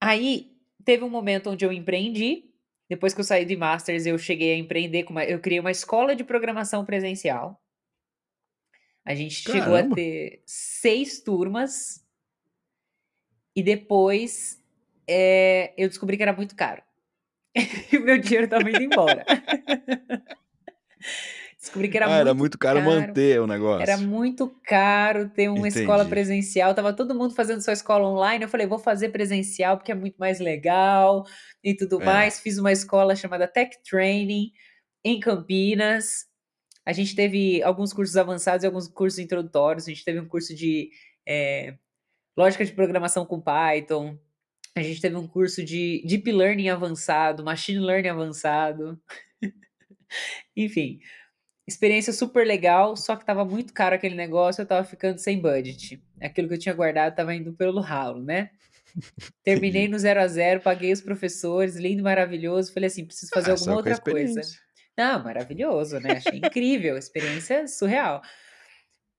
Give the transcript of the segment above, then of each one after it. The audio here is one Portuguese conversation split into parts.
Aí, teve um momento onde eu empreendi. Depois que eu saí de Masters, eu cheguei a empreender eu criei uma escola de programação presencial. A gente chegou a Caramba! ter 6 turmas e depois, eu descobri que era muito caro. E o meu dinheiro estava indo embora. Descobri que era Ah, era muito muito caro caro, manter o era negócio. muito caro ter uma escola Entendi. presencial, estava todo mundo fazendo sua escola online, eu falei: "Vou fazer presencial, porque é muito mais legal e tudo É. mais". Fiz uma escola chamada Tech Training, em Campinas. A gente teve alguns cursos avançados e alguns cursos introdutórios, a gente teve um curso de, lógica de programação com Python, a gente teve um curso de Deep Learning avançado, Machine Learning avançado, enfim. Experiência super legal, só que estava muito caro aquele negócio, eu estava ficando sem budget. Aquilo que eu tinha guardado estava indo pelo ralo, né. Terminei Entendi. no zero a zero, paguei os professores, lindo, maravilhoso, falei assim: "Preciso fazer Ah, alguma só com a outra coisa". experiência. Não, maravilhoso, né, achei incrível, experiência surreal.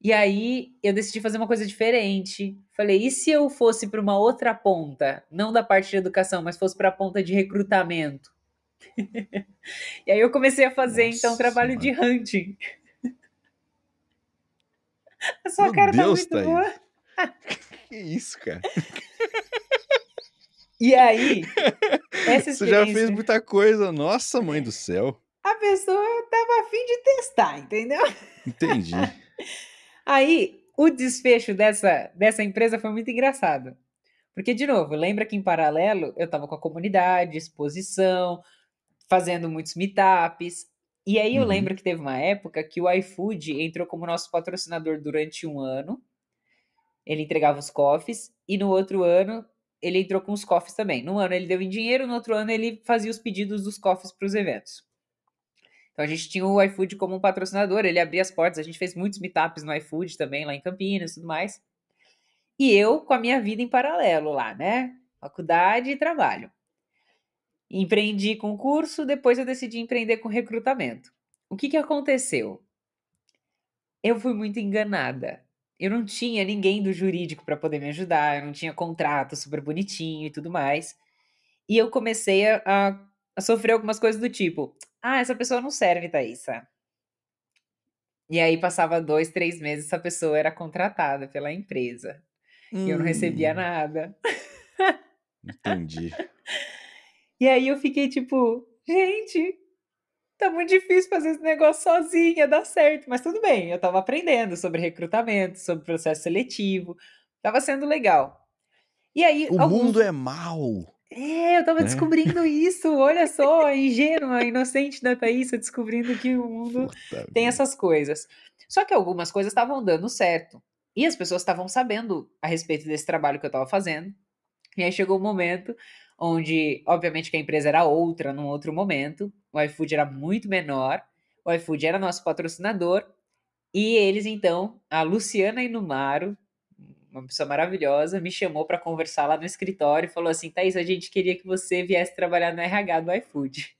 E aí, eu decidi fazer uma coisa diferente. Falei: "E se eu fosse para uma outra ponta? Não da parte de educação, mas fosse para a ponta de recrutamento?". E aí eu comecei a fazer, então, Nossa trabalho de senhora. hunting. A sua Meu cara tá Deus, muito Thaís. boa. Que isso, cara? E aí, essa Você já fez experiência, muita coisa. Nossa, mãe do céu. a pessoa estava a fim de testar, entendeu? Entendi. Aí, o desfecho dessa empresa foi muito engraçado. Porque, de novo, lembra que em paralelo eu estava com a comunidade, exposição, fazendo muitos meetups. E aí eu Uhum. lembro que teve uma época que o iFood entrou como nosso patrocinador durante um ano. Ele entregava os coffees, e no outro ano ele entrou com os coffees também. Num ano ele deu em dinheiro, no outro ano ele fazia os pedidos dos coffees para os eventos. Então a gente tinha o iFood como um patrocinador, ele abria as portas, a gente fez muitos meetups no iFood também, lá em Campinas e tudo mais. E eu com a minha vida em paralelo lá, né? Faculdade e trabalho. Empreendi com curso, depois eu decidi empreender com recrutamento. O que que aconteceu? Eu fui muito enganada. Eu não tinha ninguém do jurídico para poder me ajudar, eu não tinha contrato super bonitinho e tudo mais. E eu comecei a sofrer algumas coisas do tipo: "Ah, essa pessoa não serve, Thaísa". E aí passava 2, 3 meses, essa pessoa era contratada pela empresa, e eu não recebia Hum, nada. entendi. E aí eu fiquei tipo: "Gente, tá muito difícil fazer esse negócio sozinha, dar certo", mas tudo bem, eu estava aprendendo sobre recrutamento, sobre processo seletivo, estava sendo legal. E aí O alguns mundo é mau, eu estava né? descobrindo isso, olha só, a ingênua, inocente da Thaísa descobrindo que o mundo Puta tem vida. essas coisas. Só que algumas coisas estavam dando certo, e as pessoas estavam sabendo a respeito desse trabalho que eu estava fazendo, e aí chegou um momento onde, obviamente que a empresa era outra, num outro momento, o iFood era muito menor, o iFood era nosso patrocinador, e eles então, a Luciana Inumaro, uma pessoa maravilhosa, me chamou para conversar lá no escritório e falou assim: "Thaís, a gente queria que você viesse trabalhar no RH do iFood".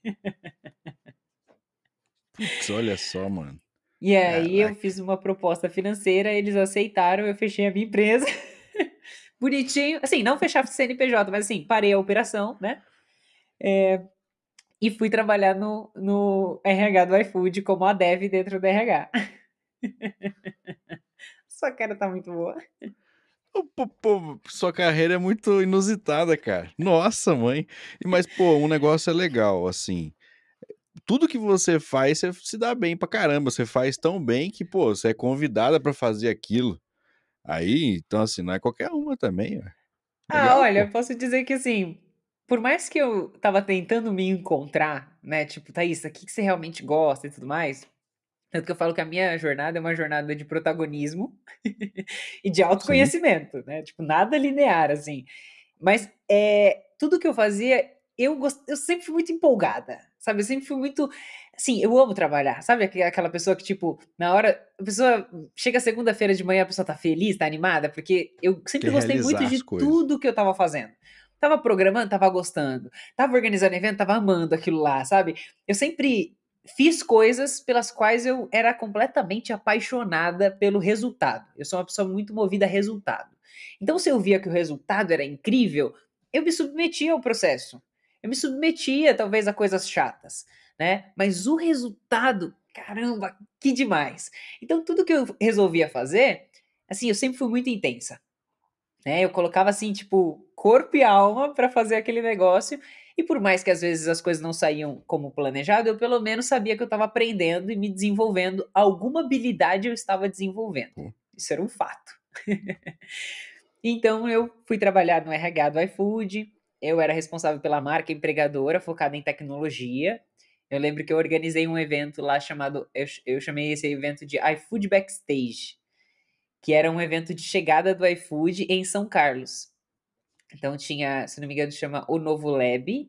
Putz, olha só, mano. E aí eu Caraca. fiz uma proposta financeira, eles aceitaram, eu fechei a minha empresa, bonitinho, assim, não fechar CNPJ, mas assim, parei a operação, né, e fui trabalhar no RH do iFood como a dev dentro do RH. Sua cara tá muito boa. Pô, sua carreira é muito inusitada, cara. Nossa, mãe. Mas, pô, um negócio é legal, assim, tudo que você faz, você se dá bem pra caramba, você faz tão bem que, pô, você é convidada pra fazer aquilo. Aí, então assim, não é qualquer uma também, ué. Ah, Legal, olha, pô. eu posso dizer que assim, por mais que eu estava tentando me encontrar, né, tipo: "Thaís, o que que você realmente gosta e tudo mais", tanto que eu falo que a minha jornada é uma jornada de protagonismo e de Sim. autoconhecimento, né, tipo, nada linear, assim. Mas, tudo que eu fazia, eu sempre fui muito empolgada, sabe, eu sempre fui muito assim, eu amo trabalhar, sabe aquela pessoa que, tipo, na hora a pessoa chega segunda-feira de manhã, a pessoa tá feliz, tá animada, porque eu sempre Quer gostei muito realizar de as coisas. tudo que eu estava fazendo. Estava programando, estava gostando, estava organizando evento, estava amando aquilo lá, sabe. Eu sempre fiz coisas pelas quais eu era completamente apaixonada pelo resultado. Eu sou uma pessoa muito movida a resultado. Então, se eu via que o resultado era incrível, eu me submetia ao processo. Eu me submetia, talvez, a coisas chatas, né? Mas o resultado, caramba, que demais. Então, tudo que eu resolvia fazer, assim, eu sempre fui muito intensa, né? Eu colocava, assim, tipo, corpo e alma para fazer aquele negócio. E por mais que às vezes as coisas não saíam como planejado, eu pelo menos sabia que eu estava aprendendo e me desenvolvendo. Alguma habilidade eu estava desenvolvendo. Pô, Isso era um fato. Então eu fui trabalhar no RH do iFood, eu era responsável pela marca empregadora, focada em tecnologia. Eu lembro que eu organizei um evento lá chamado, eu chamei esse evento de iFood Backstage, que era um evento de chegada do iFood em São Carlos. Então tinha, se não me engano, chama o Novo Lab,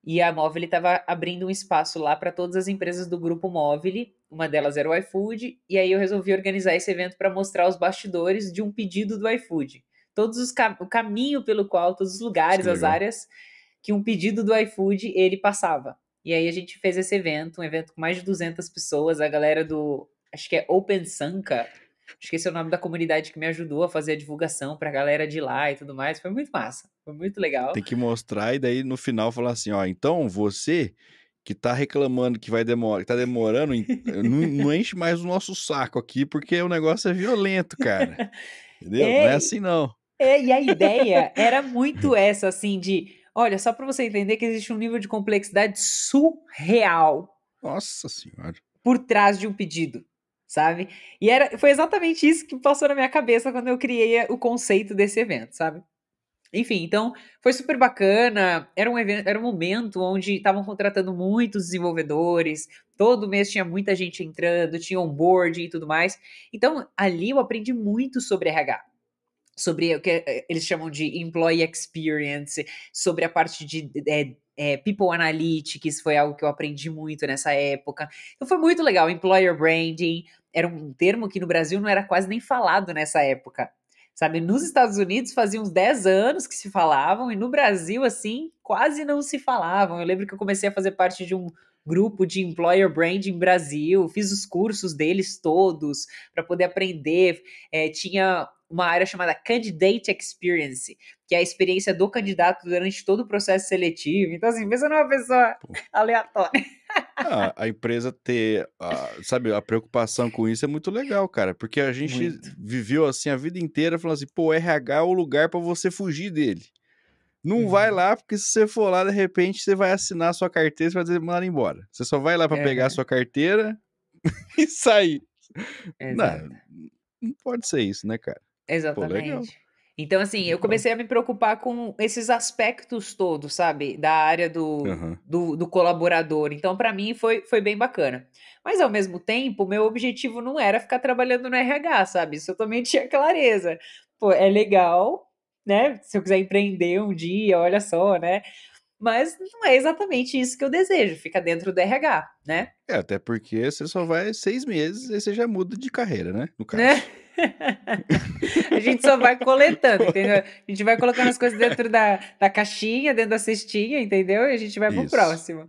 e a Móvel estava abrindo um espaço lá para todas as empresas do grupo Móvel. Uma delas era o iFood, e aí eu resolvi organizar esse evento para mostrar os bastidores de um pedido do iFood. Todos o caminho pelo qual, todos os nossa, lugares, que as legal. áreas que um pedido do iFood ele passava. E aí a gente fez esse evento, um evento com mais de 200 pessoas, a galera do, acho que é Open Sanka, esqueci o nome da comunidade que me ajudou a fazer a divulgação pra galera de lá e tudo mais. Foi muito massa. Foi muito legal. Tem que mostrar e daí no final falar assim, ó, então você que tá reclamando que vai demorar, que tá demorando, não enche mais o nosso saco aqui, porque o negócio é violento, cara. Entendeu? Não é É, assim não. e a ideia era muito essa, assim, de, olha, só pra você entender que existe um nível de complexidade surreal Nossa senhora. por trás de um pedido, sabe? E foi exatamente isso que passou na minha cabeça quando eu criei o conceito desse evento, sabe? Enfim, então foi super bacana. Era um evento, era um momento onde estavam contratando muitos desenvolvedores. Todo mês tinha muita gente entrando, tinha onboarding e tudo mais. Então, ali eu aprendi muito sobre RH, sobre o que eles chamam de employee experience, sobre a parte de people analytics, foi algo que eu aprendi muito nessa época. Então foi muito legal. Employer branding era um termo que no Brasil não era quase nem falado nessa época. Sabe, nos Estados Unidos fazia uns 10 anos que se falavam, e no Brasil, assim, quase não se falavam. Eu lembro que eu comecei a fazer parte de um grupo de Employer Branding Brasil, fiz os cursos deles todos para poder aprender. Tinha uma área chamada Candidate Experience, que é a experiência do candidato durante todo o processo seletivo. Então, assim, pensa numa pessoa Pô. aleatória. A empresa ter, sabe, a preocupação com isso é muito legal, cara, porque a gente Muito. viveu assim a vida inteira falando assim, pô, RH é o lugar pra você fugir dele. Não vai Uhum. lá, porque se você for lá, de repente, você vai assinar a sua carteira e vai dizer, mandar embora. Você só vai lá pra pegar a Uhum. sua carteira e sair. Não, Exato. não pode ser isso, né, cara? Pô, legal. Exatamente. Então, assim, eu Legal. comecei a me preocupar com esses aspectos todos, sabe? Da área Aham. do colaborador. Então, para mim, foi bem bacana. Mas, ao mesmo tempo, meu objetivo não era ficar trabalhando no RH, sabe? Isso eu também tinha clareza. Pô, é legal, né? Se eu quiser empreender um dia, olha só, né? Mas não é exatamente isso que eu desejo, ficar dentro do RH, né? É, até porque você só vai 6 meses, aí você já muda de carreira, né, no Né? caso. A gente só vai coletando, Pô. entendeu? A gente vai colocando as coisas dentro da caixinha, dentro da cestinha, entendeu? E a gente vai pro Isso. próximo.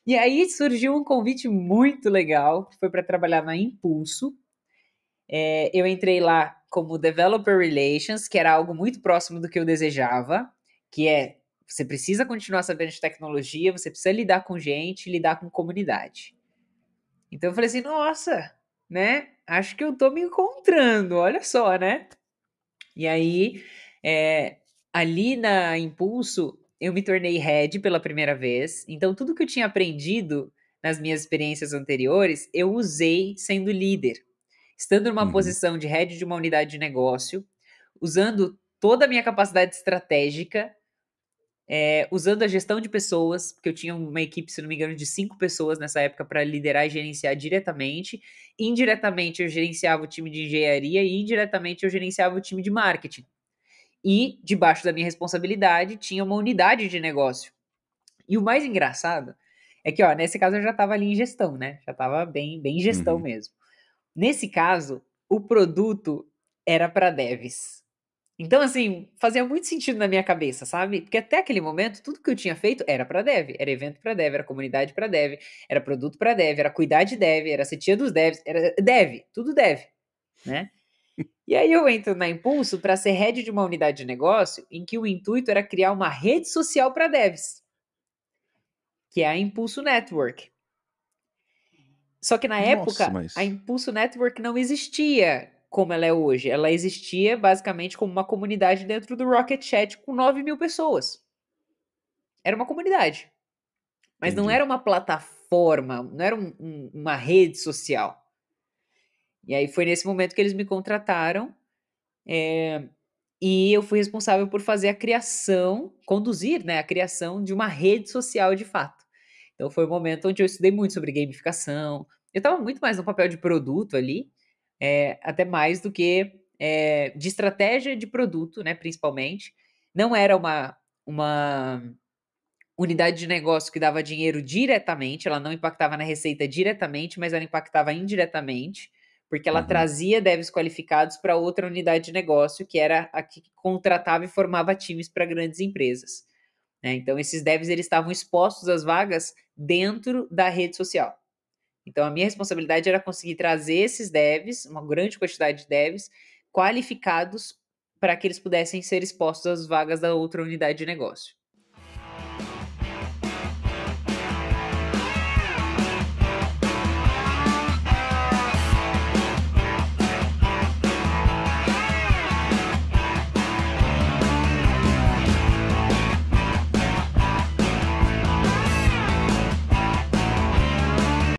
E aí surgiu um convite muito legal, que foi para trabalhar na Impulso. Eu entrei lá como Developer Relations, que era algo muito próximo do que eu desejava, que é você precisa continuar sabendo de tecnologia, você precisa lidar com gente, lidar com comunidade. Então eu falei assim, nossa, né? Acho que eu tô me encontrando, olha só, né? E aí, ali na Impulso, eu me tornei head pela primeira vez. Então, tudo que eu tinha aprendido nas minhas experiências anteriores, eu usei sendo líder. Estando numa Uhum. posição de head de uma unidade de negócio, usando toda a minha capacidade estratégica, usando a gestão de pessoas, porque eu tinha uma equipe, se não me engano, de 5 pessoas nessa época para liderar e gerenciar diretamente. Indiretamente, eu gerenciava o time de engenharia e indiretamente eu gerenciava o time de marketing. E, debaixo da minha responsabilidade, tinha uma unidade de negócio. E o mais engraçado é que, ó, nesse caso eu já estava ali em gestão, né? Já estava bem em gestão Uhum. mesmo. Nesse caso, o produto era para devs. Então, assim, fazia muito sentido na minha cabeça, sabe? Porque até aquele momento, tudo que eu tinha feito era para dev. Era evento para dev, era comunidade para dev, era produto para dev, era cuidar de dev, era ser tia dos devs, era dev, tudo dev, né? E aí eu entro na Impulso para ser head de uma unidade de negócio em que o intuito era criar uma rede social para devs, que é a Impulso Network. Só que na Nossa, época, a mas. Impulso Network não existia como ela é hoje. Ela existia basicamente como uma comunidade dentro do Rocket Chat com 9.000 pessoas. Era uma comunidade. Mas não Entendi. era uma plataforma, não era uma rede social. E aí foi nesse momento que eles me contrataram. E eu fui responsável por fazer a criação, conduzir, né, a criação de uma rede social de fato. Então foi o momento onde eu estudei muito sobre gamificação. Eu estava muito mais no papel de produto ali, até mais do que de estratégia de produto, né, principalmente. Não era uma unidade de negócio que dava dinheiro diretamente, ela não impactava na receita diretamente, mas ela impactava indiretamente, porque ela Uhum. trazia devs qualificados para outra unidade de negócio, que era a que contratava e formava times para grandes empresas. Né? Então, esses devs eles estavam expostos às vagas dentro da rede social. Então, a minha responsabilidade era conseguir trazer esses devs, uma grande quantidade de devs, qualificados para que eles pudessem ser expostos às vagas da outra unidade de negócio.